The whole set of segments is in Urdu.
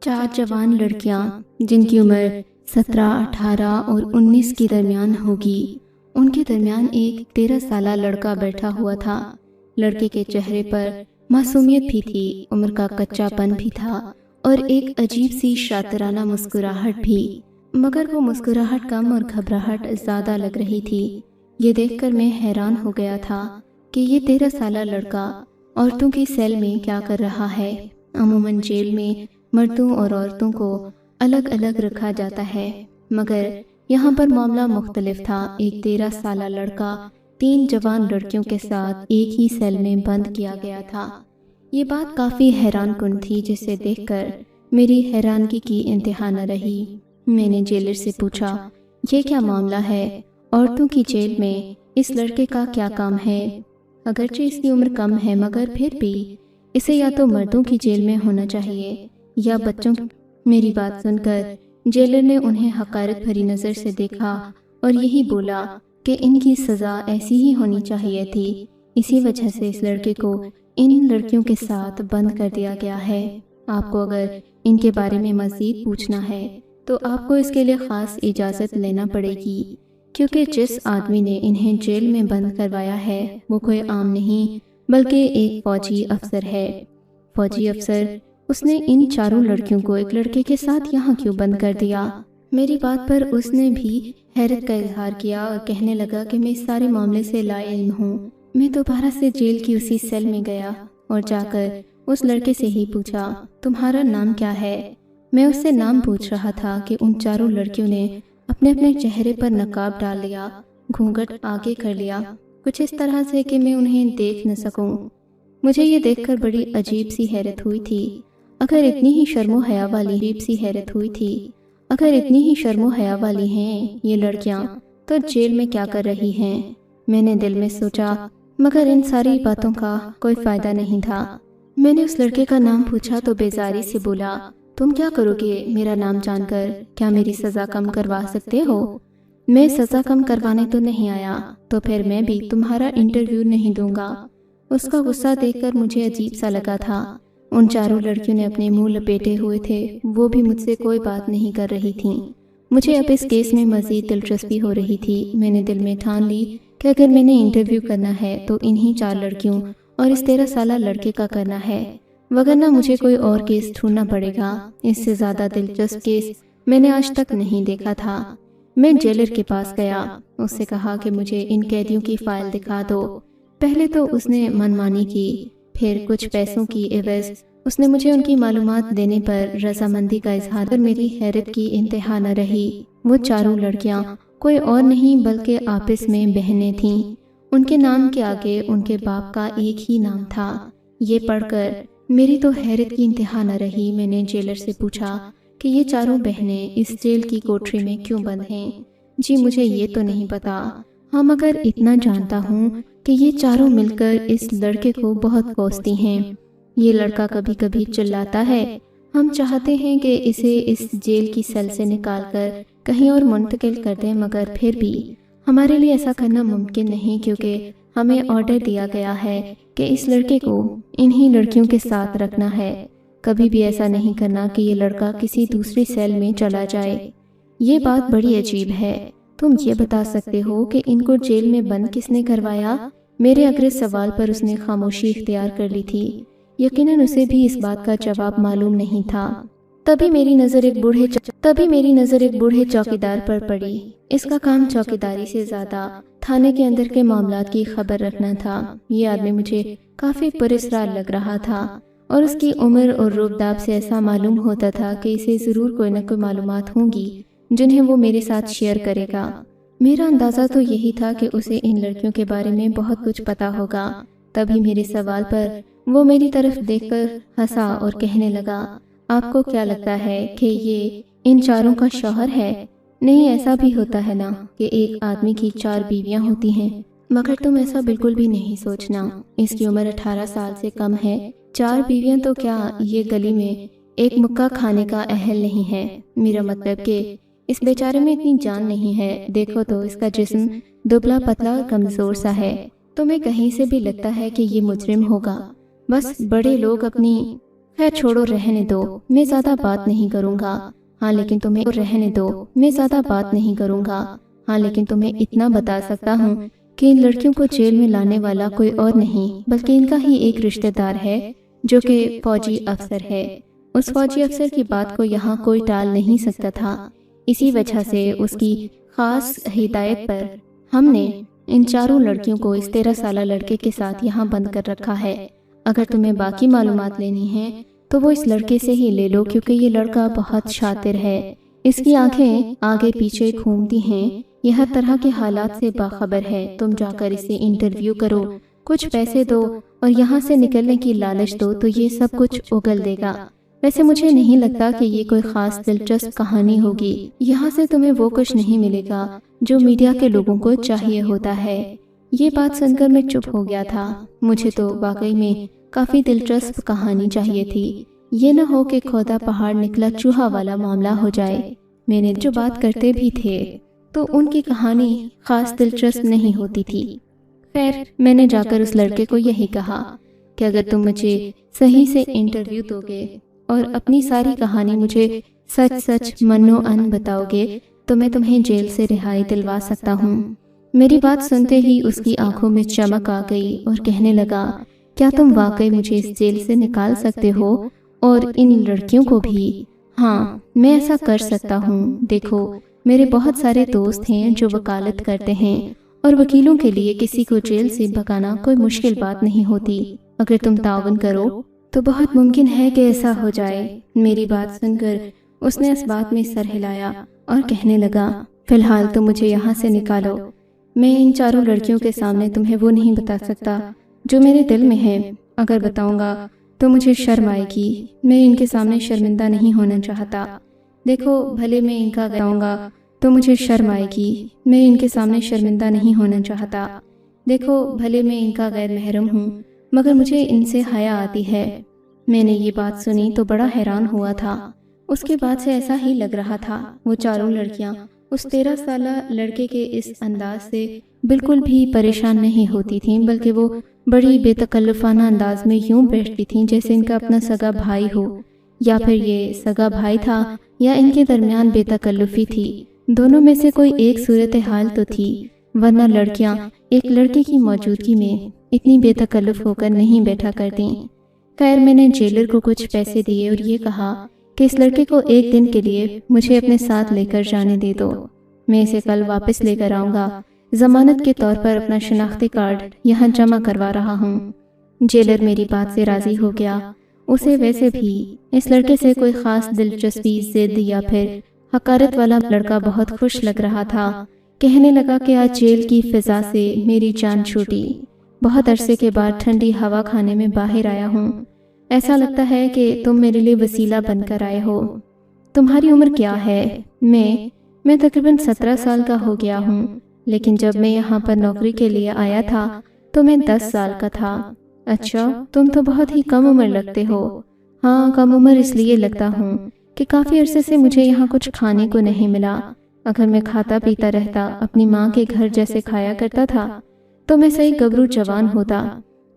4 جوان لڑکیاں جن کی عمر 17، 18 اور 19 کے درمیان ہوگی، ان کے درمیان ایک 13 سالہ لڑکا بیٹھا ہوا تھا۔ لڑکے کے چہرے پر معصومیت بھی تھی، عمر کا کچا پن بھی تھا اور ایک عجیب سی شاطرانہ مسکراہٹ بھی، مگر وہ مسکراہٹ کم اور گھبراہٹ زیادہ لگ رہی تھی۔ یہ دیکھ کر میں حیران ہو گیا تھا کہ یہ 13 سالہ لڑکا عورتوں کی سیل میں کیا کر رہا ہے۔ عموماً جیل میں مردوں اور عورتوں کو الگ الگ رکھا جاتا ہے، مگر یہاں پر معاملہ مختلف تھا۔ ایک 13 سالہ لڑکا 3 جوان لڑکیوں کے ساتھ ایک ہی سیل میں بند کیا گیا تھا۔ یہ بات کافی حیران کن تھی، جسے دیکھ کر میری حیرانگی کی انتہا نہ رہی۔ میں نے جیلر سے پوچھا، یہ کیا معاملہ ہے؟ عورتوں کی جیل میں اس لڑکے کا کیا کام ہے؟ اگرچہ اس کی عمر کم ہے، مگر پھر بھی اسے یا تو مردوں کی جیل میں ہونا چاہیے یا بچوں۔ میری بات سن کر جیلر نے انہیں حقارت بھری نظر سے دیکھا اور یہی بولا کہ ان کی سزا ایسی ہی ہونی چاہیے تھی، اسی وجہ سے اس لڑکے کو ان لڑکیوں کے ساتھ بند کر دیا گیا ہے۔ آپ کو اگر ان کے بارے میں مزید پوچھنا ہے تو آپ کو اس کے لیے خاص اجازت لینا پڑے گی، کیونکہ جس آدمی نے انہیں جیل میں بند کروایا ہے وہ کوئی عام نہیں بلکہ ایک فوجی افسر ہے۔ فوجی افسر؟ اس نے ان 4 لڑکیوں کو ایک لڑکے کے ساتھ یہاں کیوں بند کر دیا؟ میری بات پر اس نے بھی حیرت کا اظہار کیا اور کہنے لگا کہ میں اس سارے معاملے سے لا علم ہوں۔ میں دوبارہ سے جیل کی اسی سیل میں گیا اور جا کر اس لڑکے سے ہی پوچھا، تمہارا نام کیا ہے؟ میں اس سے نام پوچھ رہا تھا کہ ان 4 لڑکیوں نے اپنے اپنے چہرے پر نقاب ڈال لیا، گھونگھٹ آگے کر لیا، کچھ اس طرح سے کہ میں انہیں دیکھ نہ سکوں۔ مجھے یہ دیکھ کر بڑی عجیب سی حیرت ہوئی تھی۔ اگر اتنی ہی شرم و حیا والی ہیں یہ لڑکیاں، تو جیل میں کیا کر رہی ہیں؟ میں نے دل میں سوچا، مگر ان ساری باتوں کا کوئی فائدہ نہیں تھا۔ میں نے اس لڑکے کا نام پوچھا تو بیزاری سے بولا، تم کیا کرو گے میرا نام جان کر؟ کیا میری سزا کم کروا سکتے ہو؟ میں سزا کم کروانے تو نہیں آیا، تو پھر میں بھی تمہارا انٹرویو نہیں دوں گا۔ اس کا غصہ دیکھ کر مجھے عجیب سا لگا تھا۔ ان 4 لڑکیوں نے اپنے منہ لپیٹے ہوئے تھے، وہ بھی مجھ سے کوئی بات نہیں کر رہی تھیں۔ مجھے اب اس کیس میں مزید دلچسپی ہو رہی تھی۔ میں نے دل میں ٹھان لی کہ اگر میں نے انٹرویو کرنا ہے تو انہی 4 لڑکیوں اور اس 13 سالہ لڑکے کا کرنا ہے، وگرنہ مجھے کوئی اور کیس ڈھونڈنا پڑے گا۔ اس سے زیادہ دلچسپ کیس میں نے آج تک نہیں دیکھا تھا۔ میں جیلر کے پاس گیا، اس سے کہا کہ مجھے ان قیدیوں کی فائل دکھا دو۔ پہلے تو اس نے منمانی کی، پھر کچھ پیسوں کی عوض اس نے مجھے ان کی معلومات دینے پر رضامندی کا اظہار کر میری حیرت کی انتہا نہ رہی۔ وہ 4 لڑکیاں کوئی اور نہیں بلکہ آپس میں بہنیں تھیں۔ ان کے نام کے آگے ان کے باپ کا ایک ہی نام تھا۔ یہ پڑھ کر میری تو حیرت کی انتہا نہ رہی۔ میں نے جیلر سے پوچھا کہ یہ 4 بہنیں اس جیل کی کوٹری میں کیوں بند ہیں؟ جی مجھے یہ تو نہیں پتا، ہاں مگر اتنا جانتا ہوں کہ یہ 4 مل کر اس لڑکے کو بہت کوستی ہیں۔ یہ لڑکا کبھی کبھی چلاتا ہے، ہم چاہتے ہیں کہ اسے اس جیل کی سیل سے نکال کر کہیں اور منتقل کر دیں، مگر پھر بھی ہمارے لیے ایسا کرنا ممکن نہیں، کیونکہ ہمیں آرڈر دیا گیا ہے کہ اس لڑکے کو انہی لڑکیوں کے ساتھ رکھنا ہے، کبھی بھی ایسا نہیں کرنا کہ یہ لڑکا کسی دوسری سیل میں چلا جائے۔ یہ بات بڑی عجیب ہے۔ تم یہ بتا سکتے ہو کہ ان کو جیل میں بند کس نے کروایا؟ میرے اگلے سوال پر اس نے خاموشی اختیار کر لی تھی۔ یقیناً اسے بھی اس بات کا جواب معلوم نہیں تھا۔ تبھی میری نظر ایک بوڑھے چوکیدار پر پڑی۔ اس کا کام چوکیداری سے زیادہ تھانے کے اندر کے معاملات کی خبر رکھنا تھا۔ یہ آدمی مجھے کافی پراسرار لگ رہا تھا اور اس کی عمر اور روبداب سے ایسا معلوم ہوتا تھا کہ اسے ضرور کوئی نہ کوئی معلومات ہوں گی جنہیں وہ میرے ساتھ شیئر کرے گا۔ میرا اندازہ تو یہی تھا کہ اسے ان لڑکیوں کے بارے میں بہت کچھ پتا ہوگا۔ تبھی میرے سوال پر وہ میری طرف دیکھ کر ہنسا اور کہنے لگا، آپ کو کیا لگتا ہے کہ یہ ان 4 کا شوہر ہے؟ نہیں، ایسا بھی ہوتا ہے نا کہ ایک آدمی کی 4 بیویاں ہوتی ہیں، مگر تم ایسا بالکل بھی نہیں سوچنا۔ اس کی عمر 18 سال سے کم ہے۔ 4 بیویاں تو کیا، یہ گلی میں ایک مکہ کھانے کا اہل نہیں ہے۔ میرا مطلب کہ اس بیچارے میں اتنی جان نہیں ہے۔ دیکھو تو اس کا جسم دبلا پتلا اور کمزور سا ہے۔ تمہیں کہیں سے بھی لگتا ہے کہ یہ مجرم ہوگا؟ بس بڑے لوگ اپنی خیر چھوڑو، رہنے دو، میں زیادہ بات نہیں کروں گا۔ ہاں لیکن تمہیں رہنے دو، میں زیادہ بات نہیں کروں گا۔ ہاں لیکن تمہیں اتنا بتا سکتا ہوں کہ ان لڑکیوں کو جیل میں لانے والا کوئی اور نہیں بلکہ ان کا ہی ایک رشتہ دار ہے جو کہ فوجی افسر ہے۔ اس فوجی افسر کی بات کو یہاں کوئی ٹال نہیں سکتا تھا، اسی وجہ سے اس کی خاص ہدایت پر ہم نے ان چاروں لڑکیوں کو اس 13 سالہ لڑکے کے ساتھ یہاں بند کر رکھا ہے۔ اگر تمہیں باقی معلومات لینی ہیں تو وہ اس لڑکے سے ہی لے لو، کیونکہ یہ لڑکا بہت شاطر ہے۔ اس کی آنکھیں آگے پیچھے گھومتی ہیں، یہ ہر طرح کے حالات سے باخبر ہے۔ تم جا کر اسے انٹرویو کرو، کچھ پیسے دو اور یہاں سے نکلنے کی لالچ دو تو یہ سب کچھ اگل دے گا۔ ویسے مجھے نہیں لگتا کہ یہ کوئی خاص دلچسپ کہانی ہوگی، یہاں سے تمہیں وہ کچھ نہیں ملے گا جو میڈیا کے لوگوں کو چاہیے ہوتا ہے۔ یہ بات سن کر میں چپ ہو گیا تھا، مجھے تو واقعی میں کافی دلچسپ کہانی چاہیے تھی، یہ نہ ہو کہ کھودا پہاڑ نکلا چوہا والا معاملہ ہو جائے۔ میں نے جو بات کرتے بھی تھے تو ان کی کہانی خاص دلچسپ نہیں ہوتی تھی۔ خیر میں نے جا کر اس لڑکے کو یہی کہا کہ اگر تم مجھے صحیح سے انٹرویو دو گے اور اپنی ساری کہانی مجھے سچ سچ من و ان بتاؤ گے تو میں تمہیں جیل سے رہائی دلوا سکتا ہوں۔ میری بات سنتے ہی اس کی آنکھوں میں چمک آ گئی اور کہنے لگا، کیا تم واقعی مجھے اس جیل سے نکال سکتے ہو اور ان لڑکیوں کو بھی؟ ہاں میں ایسا کر سکتا ہوں۔ دیکھو میرے بہت سارے دوست ہیں جو وکالت کرتے ہیں اور وکیلوں کے لیے کسی کو جیل سے بھگانا کوئی مشکل بات نہیں ہوتی۔ اگر تم تعاون کرو تو بہت ممکن ہے کہ ایسا ہو جائے۔ میری بات سن کر اس نے اس بات میں سر ہلایا اور کہنے لگا، فی الحال تم مجھے یہاں سے نکالو، میں ان چاروں لڑکیوں کے سامنے تمہیں وہ نہیں بتا سکتا جو میرے دل میں ہے۔ اگر بتاؤں گا تو مجھے شرم آئے گی، میں ان کے سامنے شرمندہ نہیں ہونا چاہتا۔ دیکھو بھلے میں ان کا بتاؤں گا تو مجھے شرم آئے گی، میں ان کے سامنے شرمندہ نہیں ہونا چاہتا۔ دیکھو بھلے میں ان کا غیر محرم ہوں مگر مجھے ان سے حیا آتی ہے۔ میں نے یہ بات سنی تو بڑا حیران ہوا تھا۔ اس کے بعد سے ایسا ہی لگ رہا تھا وہ چاروں لڑکیاں اس 13 سالہ لڑکے کے اس انداز سے بالکل بھی پریشان نہیں ہوتی تھیں، بلکہ وہ بڑی بے تکلفانہ انداز میں یوں بیٹھتی تھیں جیسے ان کا اپنا سگا بھائی ہو، یا پھر یہ سگا بھائی تھا یا ان کے درمیان بے تکلفی تھی۔ دونوں میں سے کوئی ایک صورتحال تو تھی، ورنہ لڑکیاں ایک لڑکے کی موجودگی میں اتنی بے تکلف ہو کر نہیں بیٹھا کرتیں۔ خیر میں نے جیلر کو کچھ پیسے دیے اور یہ کہا کہ اس لڑکے کو ایک دن کے لیے مجھے اپنے ساتھ لے کر جانے دے دو، میں اسے کل واپس لے کر آؤں گا، ضمانت کے طور پر اپنا شناختی کارڈ یہاں جمع کروا رہا ہوں۔ جیلر میری بات سے راضی ہو گیا، اسے ویسے بھی اس لڑکے سے کوئی خاص دلچسپی، ضد یا پھر حقارت والا لڑکا بہت خوش لگ رہا تھا۔ کہنے لگا کہ آج جیل کی فضا سے میری جان چھوٹی، بہت عرصے کے بعد ٹھنڈی ہوا کھانے میں باہر آیا ہوں، ایسا لگتا ہے کہ تم میرے لیے وسیلہ بن کر آئے ہو۔ تمہاری عمر کیا ہے؟ میں تقریباً 17 سال کا ہو گیا ہوں، لیکن جب میں یہاں پر نوکری کے لیے آیا تھا تو میں 10 سال کا تھا۔ اچھا تم تو بہت ہی کم عمر لگتے ہو۔ ہاں کم عمر اس لیے لگتا ہوں کہ کافی عرصے سے مجھے یہاں کچھ کھانے کو نہیں ملا۔ اگر میں کھاتا پیتا رہتا، اپنی ماں کے گھر جیسے کھایا کرتا تھا تو میں صحیح گبرو جوان ہوتا۔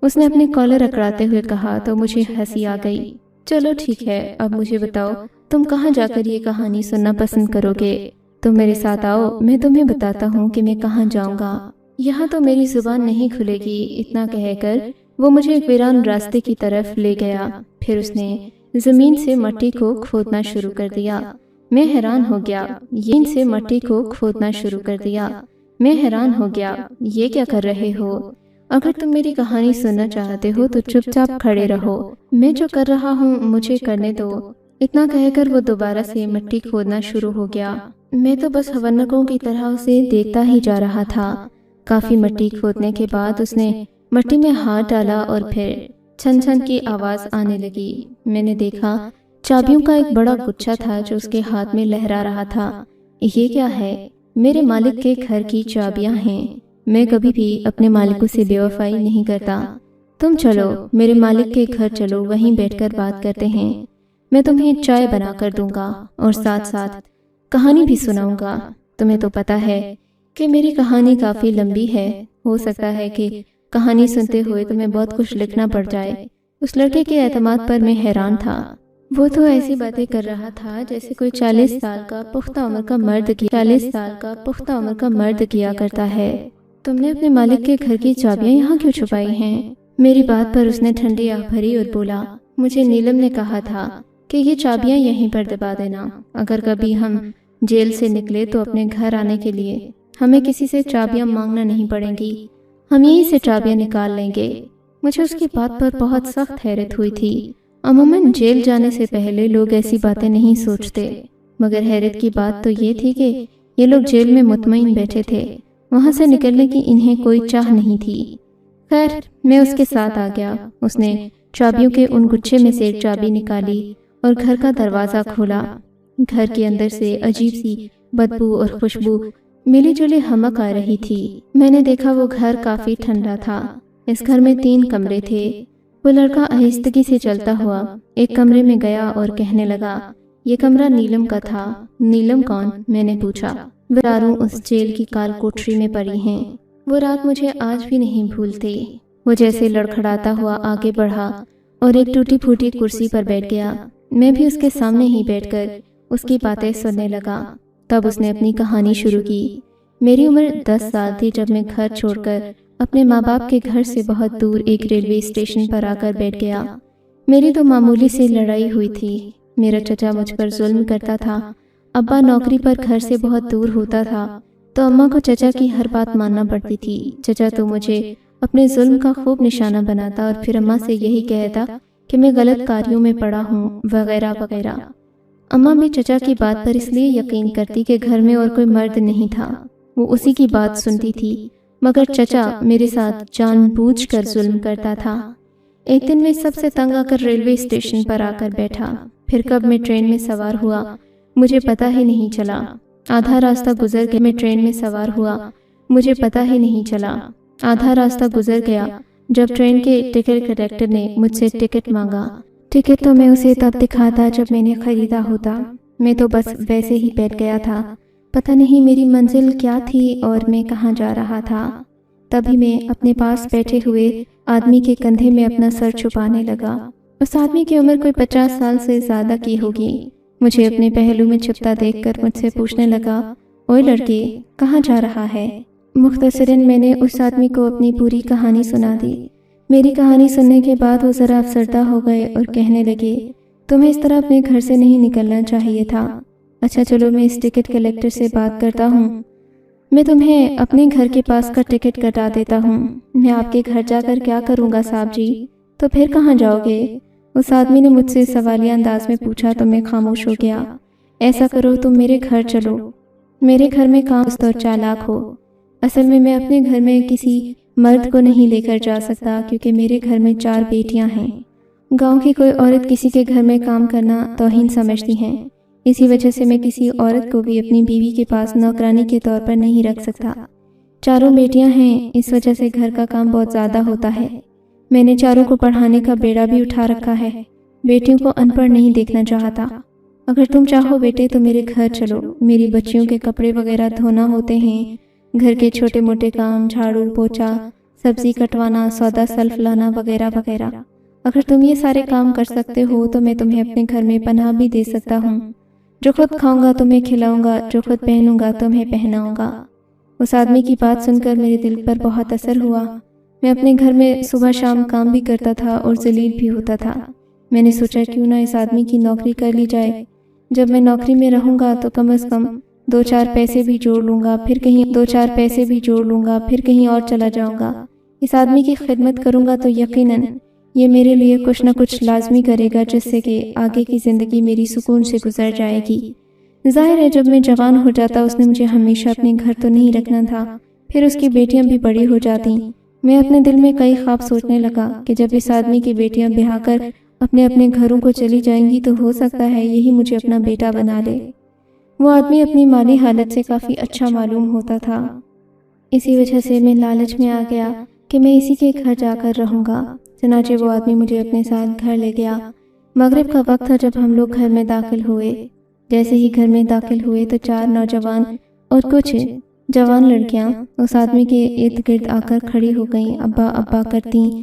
اس نے اپنے کالر اکڑاتے ہوئے کہا تو مجھے ہنسی آ گئی۔ چلو ٹھیک ہے، اب مجھے بتاؤ تم کہاں جا کر یہ کہانی سننا پسند کرو گے؟ تم میرے ساتھ آؤ، میں تمہیں بتاتا ہوں کہ میں کہاں جاؤں گا۔ یہاں تو میری زبان نہیں کھلے گی، اتنا کہہ کر وہ مجھے ایک ویران راستے کی طرف لے گیا۔ پھر اس نے زمین سے مٹی کو کھودنا شروع کر دیا۔ میں حیران ہو گیا، میں حیران ہو گیا، یہ کیا کر رہے ہو؟ اگر تم میری کہانی سننا چاہتے ہو تو چپ چاپ کھڑے رہو، میں جو کر رہا ہوں مجھے کرنے دو۔ اتنا کہہ کر وہ دوبارہ سے مٹی کھودنا شروع ہو گیا۔ میں تو بس حونکوں کی طرح اسے دیکھتا ہی جا رہا تھا۔ کافی مٹی کھودنے کے بعد اس نے مٹی میں ہاتھ ڈالا اور پھر چھن چھن کی آواز آنے لگی۔ میں نے دیکھا چابیوں کا ایک بڑا گچھا تھا جو اس کے ہاتھ میں لہرا رہا تھا۔ یہ کیا ہے؟ میرے مالک کے گھر کی چابیاں ہیں، میں کبھی بھی اپنے مالکوں سے بے وفائی نہیں کرتا۔ تم چلو میرے مالک کے گھر چلو، وہیں بیٹھ کر بات کرتے ہیں، میں تمہیں چائے بنا کر دوں گا اور ساتھ ساتھ کہانی بھی سناؤں گا۔ تمہیں تو پتا ہے کہ میری کہانی کافی لمبی ہے، ہو سکتا ہے کہ کہانی سنتے ہوئے تمہیں بہت کچھ لکھنا پڑ جائے، اس لڑکے کے اعتماد پر میں حیران تھا۔ وہ تو ایسی باتیں کر رہا تھا جیسے کوئی 40 سال کا پختہ عمر کا مرد کیا کرتا ہے۔ تم نے اپنے مالک کے گھر کی چابیاں یہاں کیوں چھپائی ہیں؟ میری بات پر اس نے ٹھنڈی آہ بھری اور بولا، مجھے نیلم نے کہا تھا کہ یہ چابیاں یہیں پر دبا دینا۔ اگر کبھی ہم جیل سے نکلے تو اپنے گھر آنے کے لیے ہمیں کسی سے چابیاں مانگنا نہیں پڑیں گی، ہم یہیں سے چابیاں نکال لیں گے۔ مجھے اس کی بات پر بہت سخت حیرت ہوئی تھی۔ عموماً جیل جانے سے پہلے لوگ ایسی باتیں نہیں سوچتے، مگر حیرت کی بات تو یہ تھی کہ یہ لوگ جیل میں مطمئن بیٹھے تھے، وہاں سے نکلنے کی انہیں کوئی چاہ نہیں تھی۔ خیر، میں اس کے ساتھ آ گیا۔ اس نے چابیوں کے ان گچھے میں سے ایک چابی نکالی اور گھر کا دروازہ کھولا۔ گھر کے اندر سے عجیب سی بدبو اور خوشبو ملی جلی ہمک آ رہی تھی۔ میں نے دیکھا وہ گھر کافی ٹھنڈا تھا۔ اس گھر میں 3 کمرے تھے۔ وہ لڑکا آہستگی سے چلتا ہوا ایک کمرے میں گیا اور کہنے لگا، یہ کمرہ نیلم کا تھا۔ نیلم کون؟ میں نے پوچھا۔ وہ داروں اس جیل کی کال کوٹری میں پڑی ہیں۔ وہ رات مجھے آج بھی نہیں بھولتی۔ وہ جیسے لڑکھڑاتا ہوا آگے بڑھا اور ایک ٹوٹی پھوٹی کرسی پر بیٹھ گیا۔ میں بھی اس کے سامنے ہی بیٹھ کر اس کی باتیں سننے لگا۔ تب اس نے اپنی کہانی شروع کی۔ میری عمر 10 سال تھی جب میں گھر چھوڑ کر اپنے ماں باپ کے گھر سے بہت دور ایک ریلوے اسٹیشن پر آ کر بیٹھ گیا۔ میری تو معمولی سی لڑائی ہوئی تھی۔ میرا چچا مجھ پر ظلم کرتا تھا۔ ابا نوکری پر گھر سے بہت دور ہوتا تھا تو اماں کو چچا کی ہر بات ماننا پڑتی تھی۔ چچا تو مجھے اپنے ظلم کا خوب نشانہ بناتا اور پھر اماں سے یہی کہتا کہ میں غلط کاریوں میں پڑا ہوں وغیرہ وغیرہ۔ اماں بھی چچا کی بات پر اس لیے یقین کرتی کہ گھر میں اور کوئی مرد نہیں تھا، وہ اسی کی بات سنتی تھی، مگر چچا میرے ساتھ جان بوجھ کر ظلم کرتا تھا۔ ایک دن میں سب سے تنگ آ کر ریلوے اسٹیشن پر آ کر بیٹھا۔ پھر کب میں ٹرین میں سوار ہوا مجھے پتہ ہی نہیں چلا۔ آدھا راستہ گزر کے میں ٹرین میں سوار ہوا، مجھے پتہ ہی نہیں چلا۔ آدھا راستہ گزر گیا جب ٹرین کے ٹکٹ کنڈکٹر نے مجھ سے ٹکٹ مانگا۔ ٹکٹ تو میں اسے تب دکھاتا جب میں نے خریدا ہوتا۔ میں تو بس ویسے ہی بیٹھ گیا تھا، پتہ نہیں میری منزل کیا تھی اور میں کہاں جا رہا تھا۔ تبھی میں اپنے پاس بیٹھے ہوئے آدمی کے کندھے میں اپنا سر چھپانے لگا۔ اس آدمی کی عمر کوئی 50 سال سے زیادہ کی ہوگی۔ مجھے اپنے پہلو میں چھپتا دیکھ کر مجھ سے پوچھنے لگا، اوئے لڑکے، کہاں جا رہا ہے؟ مختصراً میں نے اس آدمی کو اپنی پوری کہانی سنا دی۔ میری کہانی سننے کے بعد وہ ذرا افسردہ ہو گئے اور کہنے لگے، تمہیں اس طرح اپنے گھر سے نہیں نکلنا چاہیے تھا۔ اچھا چلو میں اس ٹکٹ کلیکٹر سے بات کرتا ہوں، میں تمہیں اپنے گھر کے پاس کا ٹکٹ کٹا دیتا ہوں۔ میں آپ کے گھر جا کر کیا کروں گا صاحب جی؟ تو پھر کہاں جاؤ گے؟ اس آدمی نے مجھ سے سوالیہ انداز میں پوچھا تو میں خاموش ہو گیا۔ ایسا کرو تم میرے گھر چلو، میرے گھر میں کام اور چالاک ہو۔ اصل میں اپنے گھر میں کسی مرد کو نہیں لے کر جا سکتا کیونکہ میرے گھر میں 4 بیٹیاں ہیں۔ گاؤں کی کوئی عورت کسی کے گھر میں کام کرنا توہین سمجھتی ہیں، اسی وجہ سے میں کسی عورت کو بھی اپنی بیوی کے پاس نوکرانی کے طور پر نہیں رکھ سکتا۔ 4 بیٹیاں ہیں، اس وجہ سے گھر کا کام بہت زیادہ ہوتا ہے۔ میں نے 4 کو پڑھانے کا بیڑا بھی اٹھا رکھا ہے، بیٹیوں کو ان پڑھ نہیں دیکھنا چاہتا۔ اگر تم چاہو بیٹے تو میرے گھر چلو، میری بچیوں کے کپڑے وغیرہ دھونا ہوتے ہیں، گھر کے چھوٹے موٹے کام، جھاڑو پوچھا، سبزی کٹوانا، سودا سلف لانا وغیرہ وغیرہ۔ اگر تم یہ سارے کام کر سکتے ہو تو میں تمہیں اپنے گھر میں پناہ بھی دے سکتا ہوں۔ جو خود کھاؤں گا تمہیں کھلاؤں گا، جو خود پہنوں گا تمہیں پہناؤں گا۔ اس آدمی کی بات سن کر میرے دل پر بہت اثر ہوا۔ میں اپنے گھر میں صبح شام کام بھی کرتا تھا اور ذلیل بھی ہوتا تھا۔ میں نے سوچا کیوں نہ اس آدمی کی نوکری کر لی جائے، جب میں نوکری میں رہوں گا تو کم از کم 2-4 پیسے بھی جوڑ لوں گا، پھر کہیں اور چلا جاؤں گا۔ اس آدمی کی خدمت کروں گا تو یقیناً یہ میرے لیے کچھ نہ کچھ لازمی کرے گا، جس سے کہ آگے کی زندگی میری سکون سے گزر جائے گی۔ ظاہر ہے جب میں جوان ہو جاتا اس نے مجھے ہمیشہ اپنے گھر تو نہیں رکھنا تھا، پھر اس کی بیٹیاں بھی بڑی ہو جاتی۔ میں اپنے دل میں کئی خواب سوچنے لگا کہ جب اس آدمی کی بیٹیاں بیاہ کر اپنے اپنے گھروں کو چلی جائیں گی تو ہو سکتا ہے یہی مجھے اپنا بیٹا بنا لے۔ وہ آدمی اپنی مالی حالت سے کافی اچھا معلوم ہوتا تھا، اسی وجہ سے میں لالچ میں آ گیا کہ میں اسی کے گھر جا کر رہوں گا۔ چنانچہ وہ آدمی مجھے اپنے ساتھ گھر لے گیا۔ مغرب کا وقت تھا جب ہم لوگ گھر میں داخل ہوئے۔ جیسے ہی گھر میں داخل ہوئے تو 4 نوجوان اور کچھ جوان لڑکیاں اس آدمی کے ارد گرد آ کر کھڑی ہو گئیں، ابا ابا کرتی۔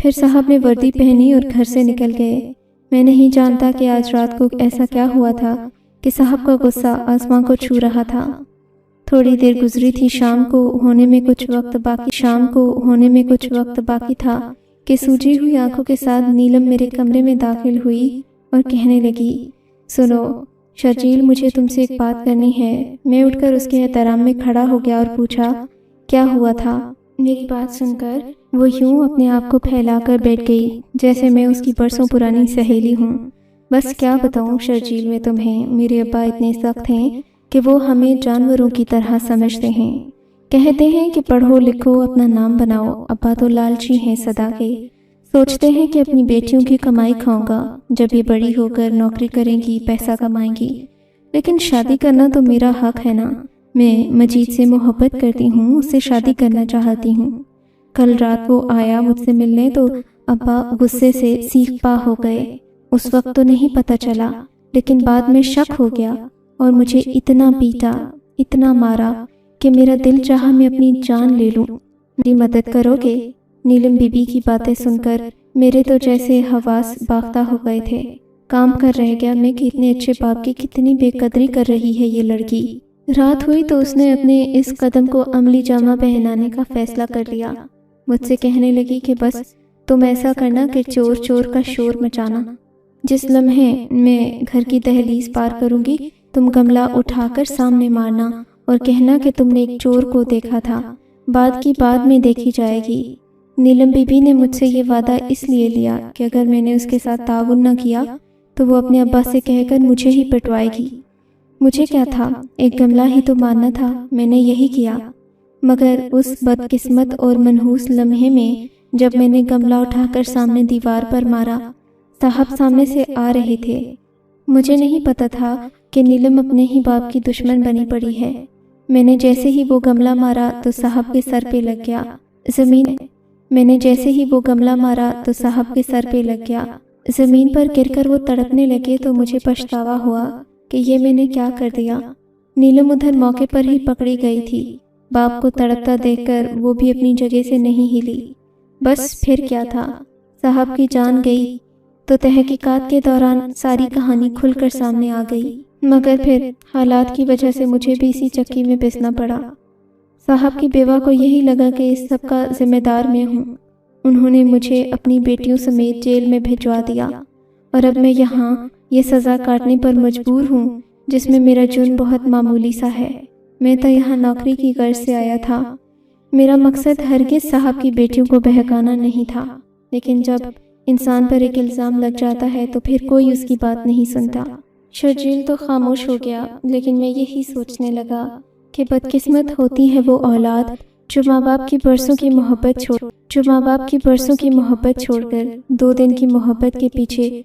پھر صاحب نے وردی پہنی اور گھر سے نکل گئے۔ میں نہیں جانتا کہ آج رات کو ایسا کیا ہوا تھا کہ صاحب کا غصہ آسمان کو چھو رہا تھا۔ تھوڑی دیر گزری تھی، شام کو ہونے میں کچھ وقت باقی تھا کہ سوجی ہوئی آنکھوں کے ساتھ نیلم میرے کمرے میں داخل ہوئی اور کہنے لگی، سنو شرجیل، مجھے تم سے ایک بات کرنی ہے۔ میں اٹھ کر اس کے احترام میں کھڑا ہو گیا اور پوچھا، کیا ہوا تھا؟ میری بات سن کر وہ یوں اپنے آپ کو پھیلا کر بیٹھ گئی جیسے میں اس کی برسوں پرانی سہیلی ہوں۔ بس کیا بتاؤں شرجیل میں تمہیں، میرے ابا اتنے سخت ہیں کہ وہ ہمیں جانوروں کی طرح سمجھتے ہیں۔ کہتے ہیں کہ پڑھو لکھو، اپنا نام بناؤ۔ ابا تو لالچی ہیں سدا کے، سوچتے ہیں کہ اپنی بیٹیوں کی کمائی کھاؤں گا، جب یہ بڑی ہو کر نوکری کریں گی، پیسہ کمائیں گی۔ لیکن شادی کرنا تو میرا حق ہے نا، میں مجید سے محبت کرتی ہوں، اس سے شادی کرنا چاہتی ہوں۔ کل رات وہ آیا مجھ سے ملنے تو ابا غصے سے سیخ پا ہو گئے۔ اس وقت تو نہیں پتہ چلا، لیکن بعد میں شک ہو گیا اور مجھے اتنا پیٹا، اتنا مارا کہ میرا دل چاہا میں اپنی جان لے لوں۔ میری مدد کرو گے؟ نیلم بی بی کی باتیں سن کر میرے تو جیسے حواس باختہ ہو گئے تھے۔ کام کر رہ گیا میں کہ اتنے اچھے باپ کی کتنی بے قدری کر رہی ہے یہ لڑکی۔ رات ہوئی تو اس نے اپنے اس قدم کو عملی جامہ پہنانے کا فیصلہ کر لیا۔ مجھ سے کہنے لگی کہ بس تم ایسا کرنا کہ چور چور کا شور مچانا۔ جس لمحے میں گھر کی دہلیز پار کروں گی، تم گملہ اٹھا کر سامنے مارنا اور کہنا کہ تم نے ایک چور کو دیکھا تھا، بعد کی بعد میں دیکھی جائے گی۔ نیلم بی بی نے مجھ سے یہ وعدہ اس لیے لیا کہ اگر میں نے اس کے ساتھ تعاون نہ کیا تو وہ اپنے ابا سے کہہ کر مجھے ہی پٹوائے گی۔ مجھے کیا تھا، ایک گملہ ہی تو مارنا تھا، میں نے یہی کیا۔ مگر اس بدقسمت اور منحوس لمحے میں جب میں نے گملہ اٹھا کر سامنے دیوار پر مارا، صاحب سامنے سے آ رہے تھے۔ مجھے نہیں پتا تھا کہ نیلم اپنے ہی باپ کی دشمن بنی پڑی ہے۔ میں نے جیسے ہی وہ گملہ مارا تو صاحب کے سر پہ لگ گیا زمین پر گر کر وہ تڑپنے لگے تو مجھے پچھتاوا ہوا کہ یہ میں نے کیا کر دیا۔ نیلم ادھر موقع پر ہی پکڑی گئی تھی۔ باپ کو تڑپتا دیکھ کر وہ بھی اپنی جگہ سے نہیں ہلی۔ بس پھر کیا تھا، صاحب کی جان گئی تو تحقیقات کے دوران ساری کہانی کھل کر سامنے آ گئی، مگر پھر حالات کی وجہ سے مجھے بھی اسی چکی میں پسنا پڑا۔ صاحب کی بیوہ کو یہی لگا کہ اس سب کا ذمہ دار میں ہوں۔ انہوں نے مجھے اپنی بیٹیوں سمیت جیل میں بھجوا دیا اور اب میں یہاں یہ سزا کاٹنے پر مجبور ہوں جس میں میرا جرم بہت معمولی سا ہے۔ میں تو یہاں نوکری کی غرض سے آیا تھا۔ میرا مقصد ہرگز صاحب کی بیٹیوں کو بہکانا نہیں تھا، لیکن جب انسان پر ایک الزام لگ جاتا ہے تو پھر کوئی اس کی بات نہیں سنتا۔ شرجیل تو خاموش ہو گیا، لیکن میں یہی سوچنے لگا کہ بدقسمت ہوتی ہے وہ اولاد جو ماں باپ کی برسوں کی محبت چھوڑ کر 2 دن کی محبت کے پیچھے